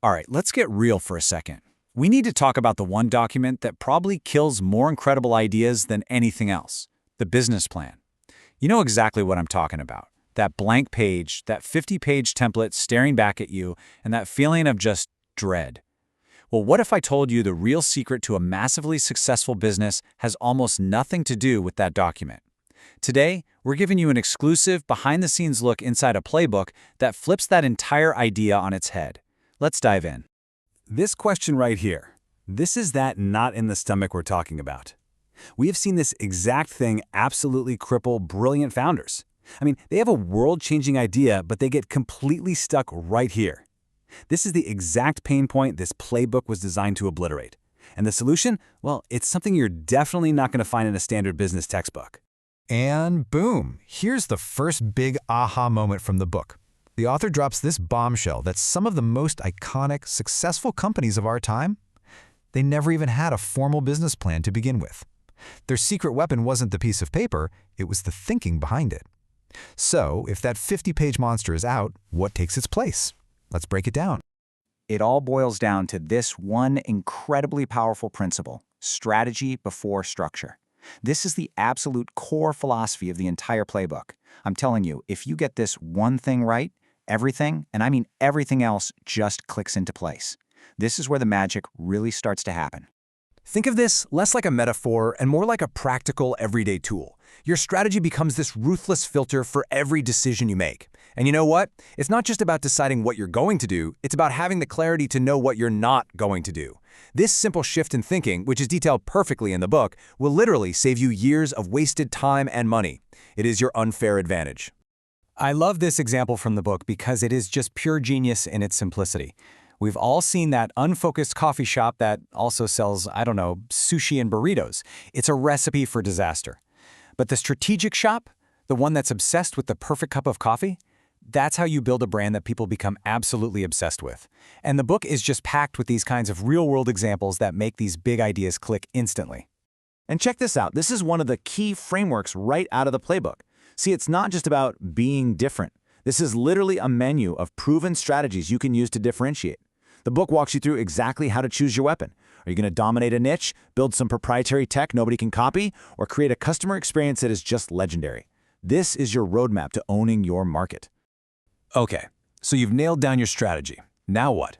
All right, let's get real for a second. We need to talk about the one document that probably kills more incredible ideas than anything else, the business plan. You know exactly what I'm talking about. That blank page, that 50-page template staring back at you, and that feeling of just dread. Well, what if I told you the real secret to a massively successful business has almost nothing to do with that document? Today, we're giving you an exclusive behind-the-scenes look inside a playbook that flips that entire idea on its head. Let's dive in. This question right here, this is that knot in the stomach we're talking about. We have seen this exact thing absolutely cripple brilliant founders. I mean, they have a world-changing idea, but they get completely stuck right here. This is the exact pain point this playbook was designed to obliterate. And the solution? Well, it's something you're definitely not going to find in a standard business textbook. And boom, here's the first big aha moment from the book. The author drops this bombshell that some of the most iconic, successful companies of our time, they never even had a formal business plan to begin with. Their secret weapon wasn't the piece of paper, it was the thinking behind it. So, if that 50-page monster is out, what takes its place? Let's break it down. It all boils down to this one incredibly powerful principle: strategy before structure. This is the absolute core philosophy of the entire playbook. I'm telling you, if you get this one thing right, everything, and I mean everything else, just clicks into place. This is where the magic really starts to happen. Think of this less like a metaphor and more like a practical, everyday tool. Your strategy becomes this ruthless filter for every decision you make. And you know what? It's not just about deciding what you're going to do, it's about having the clarity to know what you're not going to do. This simple shift in thinking, which is detailed perfectly in the book, will literally save you years of wasted time and money. It is your unfair advantage. I love this example from the book because it is just pure genius in its simplicity. We've all seen that unfocused coffee shop that also sells, sushi and burritos. It's a recipe for disaster. But the strategic shop, the one that's obsessed with the perfect cup of coffee, that's how you build a brand that people become absolutely obsessed with. And the book is just packed with these kinds of real-world examples that make these big ideas click instantly. And check this out. This is one of the key frameworks right out of the playbook. See, it's not just about being different. This is literally a menu of proven strategies you can use to differentiate. The book walks you through exactly how to choose your weapon. Are you going to dominate a niche, build some proprietary tech nobody can copy, or create a customer experience that is just legendary? This is your roadmap to owning your market. Okay, so you've nailed down your strategy. Now what?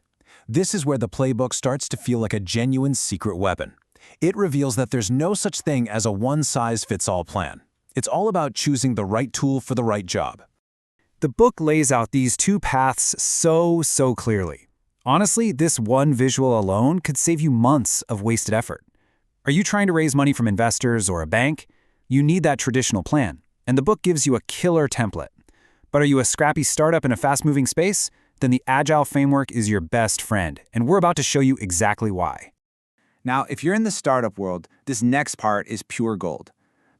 This is where the playbook starts to feel like a genuine secret weapon. It reveals that there's no such thing as a one-size-fits-all plan. It's all about choosing the right tool for the right job. The book lays out these two paths so clearly. Honestly, this one visual alone could save you months of wasted effort. Are you trying to raise money from investors or a bank? You need that traditional plan, and the book gives you a killer template. But are you a scrappy startup in a fast-moving space? Then the Agile framework is your best friend, and we're about to show you exactly why. Now, if you're in the startup world, this next part is pure gold.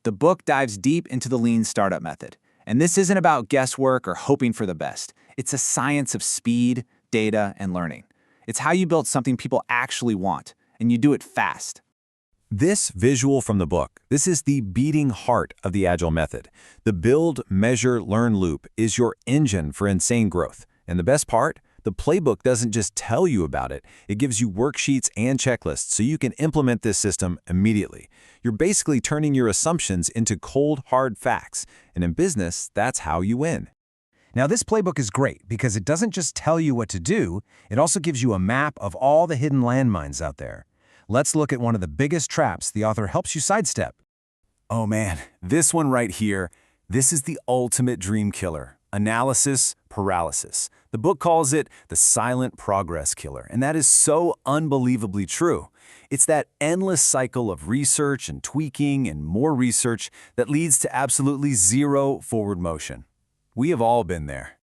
The book dives deep into the lean startup method. And this isn't about guesswork or hoping for the best. It's a science of speed, data, and learning. It's how you build something people actually want, and you do it fast. This visual from the book, this is the beating heart of the Agile method. The build, measure, learn loop is your engine for insane growth. And the best part? The playbook doesn't just tell you about it, it gives you worksheets and checklists so you can implement this system immediately. You're basically turning your assumptions into cold, hard facts. And in business, that's how you win. Now, this playbook is great because it doesn't just tell you what to do, it also gives you a map of all the hidden landmines out there. Let's look at one of the biggest traps the author helps you sidestep. Oh man, this one right here, this is the ultimate dream killer. Analysis paralysis. The book calls it the silent progress killer, and that is so unbelievably true. It's that endless cycle of research and tweaking and more research that leads to absolutely zero forward motion. We have all been there.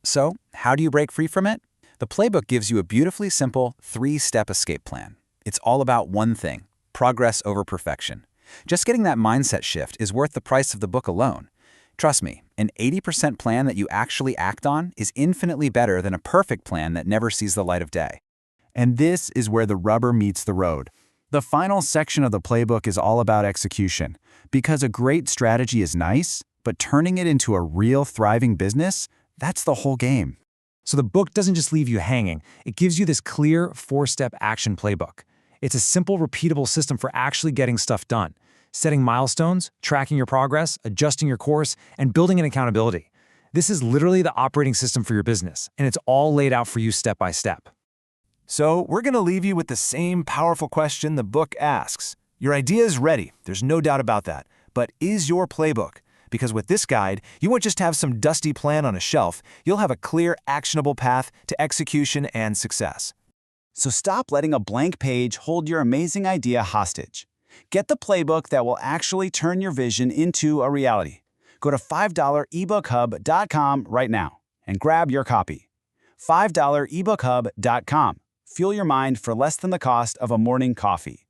So, how do you break free from it? The playbook gives you a beautifully simple 3-step escape plan. It's all about one thing: progress over perfection. Just getting that mindset shift is worth the price of the book alone. Trust me, an 80% plan that you actually act on is infinitely better than a perfect plan that never sees the light of day. And this is where the rubber meets the road. The final section of the playbook is all about execution. Because a great strategy is nice, but turning it into a real thriving business, that's the whole game. So the book doesn't just leave you hanging, it gives you this clear 4-step action playbook. It's a simple, repeatable system for actually getting stuff done, setting milestones, tracking your progress, adjusting your course, and building an accountability. This is literally the operating system for your business, and it's all laid out for you step by step. So we're going to leave you with the same powerful question the book asks. Your idea is ready, there's no doubt about that. But is your playbook? Because with this guide, you won't just have some dusty plan on a shelf, you'll have a clear, actionable path to execution and success. So stop letting a blank page hold your amazing idea hostage. Get the playbook that will actually turn your vision into a reality. Go to $5ebookhub.com right now and grab your copy. $5ebookhub.com. Fuel your mind for less than the cost of a morning coffee.